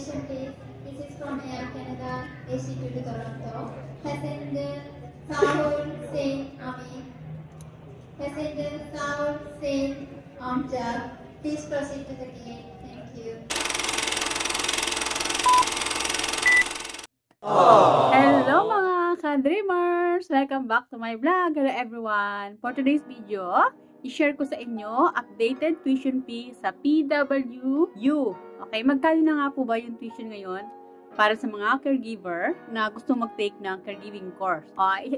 Attention please. This is from Air Canada, AC2 to Toronto. Passenger Saul Saint Ami. Passenger Saul Saint Amjad. Please proceed to the gate. Thank you. Hello mga ka-dreamers! Welcome back to my vlog. Hello everyone! For today's video, i-share ko sa inyo updated tuition fee sa PWU. Okay, magkano na nga po ba yung tuition ngayon para sa mga caregiver na gusto mag-take ng caregiving course?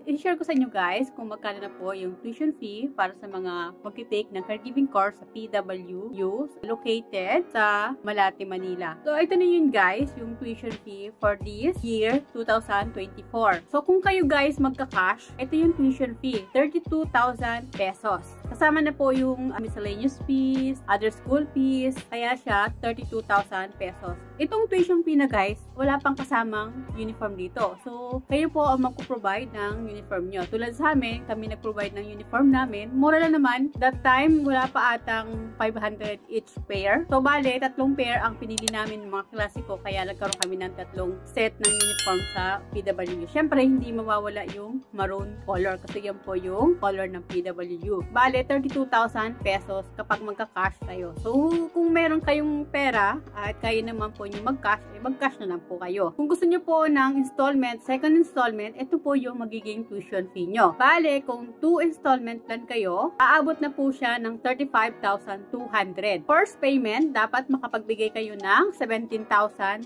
I-share ko sa inyo guys kung magkano na po yung tuition fee para sa mga mag-take ng caregiving course sa PWU located sa Malate, Manila. So, ito na yun guys, yung tuition fee for this year 2024. So, kung kayo guys magka-cash, ito yung tuition fee, 32,000 pesos. Kasama na po yung miscellaneous fees, other school fees, kaya siya 32,000 pesos. Itong tuition fee na guys, wala pang kasamang uniform dito. So, kayo po ang magpo-provide ng uniform nyo. Tulad sa amin, kami nag-provide ng uniform namin. Mura lang naman. That time, wala pa atang 500 each pair. So, bale, 3 pair ang pinili namin ng mga klase ko. Kaya nagkaroon kami ng 3 set ng uniform sa PWU. Siyempre, hindi mawawala yung maroon color kasi yan po yung color ng PWU. Bale, 32,000 pesos kapag magka-cash kayo. So, kung meron kayong pera at kayo naman po yung mag-cash, mag-cash na lang po kayo. Kung gusto nyo po ng installment, second installment, ito po yung magiging tuition fee nyo. Bale, kung 2 installment plan kayo, aabot na po siya ng 35,200. First payment, dapat makapagbigay kayo ng 17,600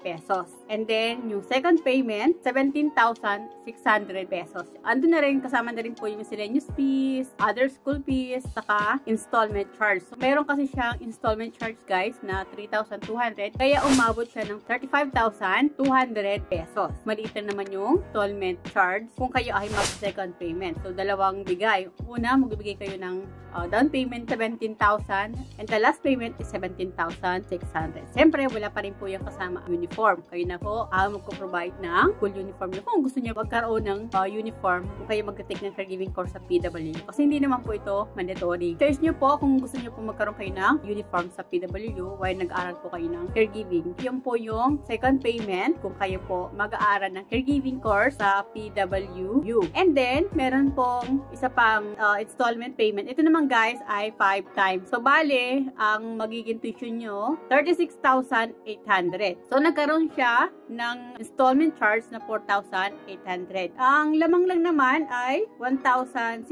pesos. And then, yung second payment, 17,600 pesos. Ando na rin, kasama na rin po yung miscellaneous fees, other school fees, saka installment charge. So, meron kasi siyang installment charge guys na 3,200. Kaya umabot siya ng 35,200 pesos. Maliit na naman yung installment charge kung kayo ay mag-second payment. So, dalawang bigay. Una, magbibigay kayo ng down payment 17,000 and the last payment is 17,600. Siyempre, wala pa rin po yung kasama uniform. Kayo na po magpo-provide ng full uniform nyo. Kung gusto nyo magkaroon ng uniform, kung kayo mag-take ng caregiving course sa PWU. Kasi hindi naman po ito mandatory. Choice nyo po kung gusto nyo po magkaroon kayo ng uniform sa PWU while nag-aaral po kayo ng caregiving. Yun po yung second payment kung kayo po mag-aaral ng caregiving course sa PWU. And then, meron pong isa pang installment payment. Ito naman guys ay 5 times. So, bale, ang magiging tuition nyo, 36,800. So, nagkaroon siya ng installment charge na 4,800. Ang lamang lang naman ay 1,600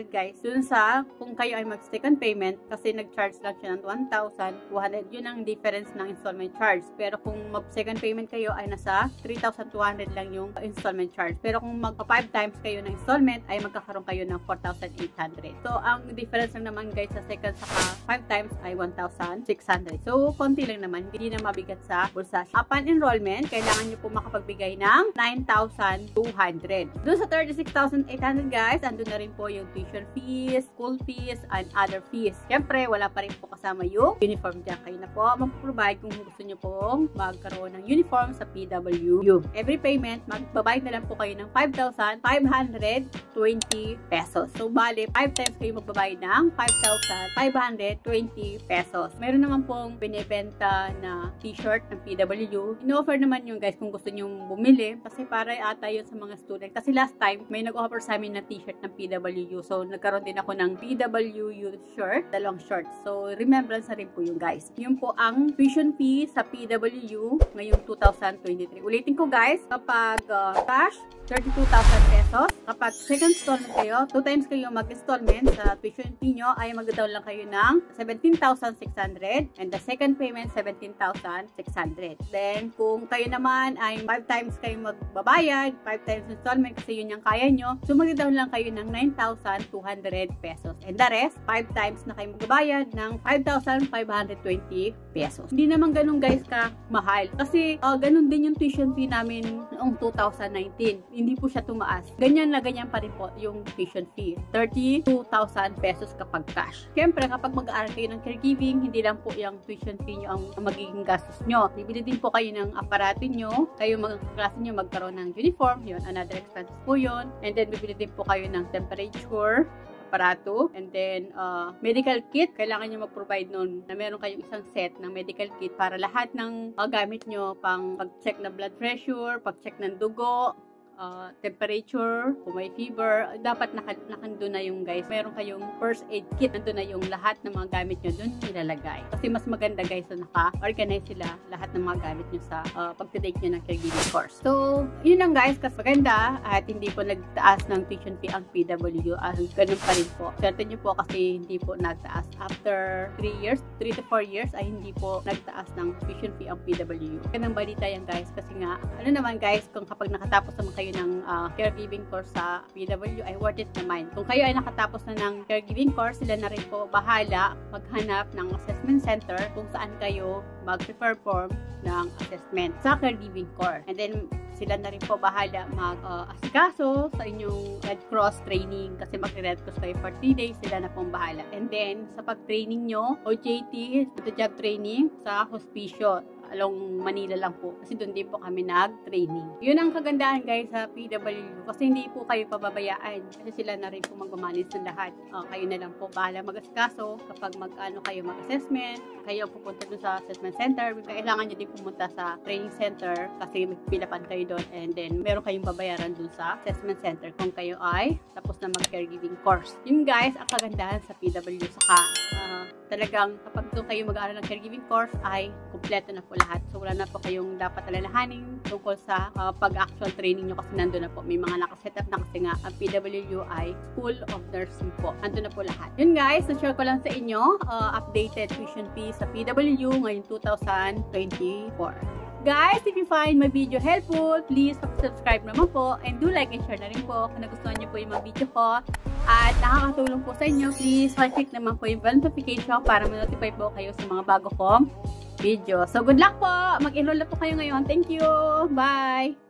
guys. Dun sa kung kayo ay mag-second payment kasi nag-charge lang siya ng 1,200. Yun ang difference ng installment charge. Pero kung mag-second payment kayo ay nasa 3,200 lang yung installment charge. Pero kung mag-5 times kayo ng installment ay magkakaroon kayo ng 4,800. So, ang difference lang naman guys sa second saka 5 times ay 1,600. So, konti lang naman. Hindi na mabigat sa bulsa. Upon enrollment, kailangan nyo po makapagbigay ng 9,200. Doon sa 36,800 guys, andun na rin po yung tuition fees, school fees, and other fees. Siyempre, wala pa rin po kasama yung uniform dyan. Kayo na po mag-provide kung gusto nyo pong magkaroon ng uniform sa PWU. Every payment, magbabayad na lang po kayo ng 5,520 pesos. So, bale, 5 times kayo magbabayad ng 5,520 pesos. Meron naman pong binibenta na t-shirt ng PWU. In-offer naman yung guys kung gusto nyo bumili kasi para ata yun sa mga student. Kasi last time, may nag-offer sa amin na t-shirt ng PWU. So, nagkaroon din ako ng PWU shirt, 2 shorts. So, remembrance na rin po yung guys. Yun po ang tuition fee sa PWU ngayong 2023. Ulitin ko guys, kapag cash, 32,000 pesos. Kapag second installment kayo, 2 times kayo mag-installment sa tuition fee nyo, ay mag-down lang kayo ng 17,600 and the second payment, 17,600. Then, kung kayo naman ay 5 times kayo magbabayad, 5 times installment kasi yun yung kaya nyo, so mag-down lang kayo ng 9,200 pesos. And the rest, 5 times na kayo magbabayad ng 5,520 pesos. Hindi naman ganun guys ka mahal. Kasi ganun din yung tuition fee namin noong 2019. Hindi po siya tumaas. Ganyan na ganyan pa rin po yung tuition fee. 32,000 pesos kapag cash. Siyempre, kapag mag-aaral kayo ng caregiving, hindi lang po yung tuition fee nyo ang magiging gastos nyo. Bibili din po kayo ng aparato nyo. Kayo klase nyo magkaroon ng uniform. Yun, another expenses po yun. And then, bibili din po kayo ng temperature aparato. And then, medical kit. Kailangan nyo mag-provide nun na meron kayong isang set ng medical kit para lahat ng gamit nyo pang pag-check ng blood pressure, pag-check ng dugo, temperature, kung may fever, dapat nakandun na yung guys. Meron kayong first aid kit, nandun na yung lahat ng mga gamit nyo dun nilalagay. Kasi mas maganda guys na naka-organize sila lahat ng mga gamit nyo sa pag-take nyo ng caregiving course. So, yun lang guys, kasi maganda at hindi po nagtaas ng tuition fee ang PWU. Ganun pa rin po. Swerte nyo po kasi hindi po nagtaas. After 3 to 4 years ay hindi po nagtaas ng tuition fee ang PWU. Ganang balita yan guys kasi nga, ano naman guys, kung kapag nakatapos naman kayo ng caregiving course sa PWU ay worth it naman. Kung kayo ay nakatapos na ng caregiving course, sila na rin po bahala maghanap ng assessment center kung saan kayo mag-perform ng assessment sa caregiving course. And then, sila na rin po bahala mag-asikaso sa inyong Red Cross training kasi mag-Red Cross kayo for 3 days, sila na pong bahala. And then, sa pag-training nyo, OJT, the job training sa hospicio. Along Manila lang po. Kasi doon din po kami nag-training. Yun ang kagandahan guys sa PWU. Kasi hindi po kayo pababayaan. Kasi sila na rin po mag-manage ng lahat. Kayo na lang po bahala mag-asikaso. Kapag kayo mag-assessment, kayo pupunta doon sa assessment center. Kailangan nyo din pumunta sa training center kasi magpilapan kayo doon. And then, meron kayong babayaran doon sa assessment center kung kayo ay tapos na mag-caregiving course. Yun guys, ang kagandahan sa PWU. Saka, talagang kapag doon kayo mag-aaral ng caregiving course ay kumpleto na po lahat. So, wala na po kayong dapat alalahanin tungkol sa pag-actual training nyo kasi nandun na po. May mga nakaset up na kasi nga ang PWU ay School of Nursing po. Nandun na po lahat. Yun guys, na-share ko lang sa inyo updated tuition fees sa PWU ngayong 2024. Guys, if you find my video helpful, please subscribe naman po and do like and share na rin po kung nagustuhan nyo po yung mga video ko. At nakakatulong po sa inyo, please click naman po yung bell notification para ma-notify po kayo sa mga bago kong video. So, good luck po! Mag-enroll na po kayo ngayon. Thank you! Bye!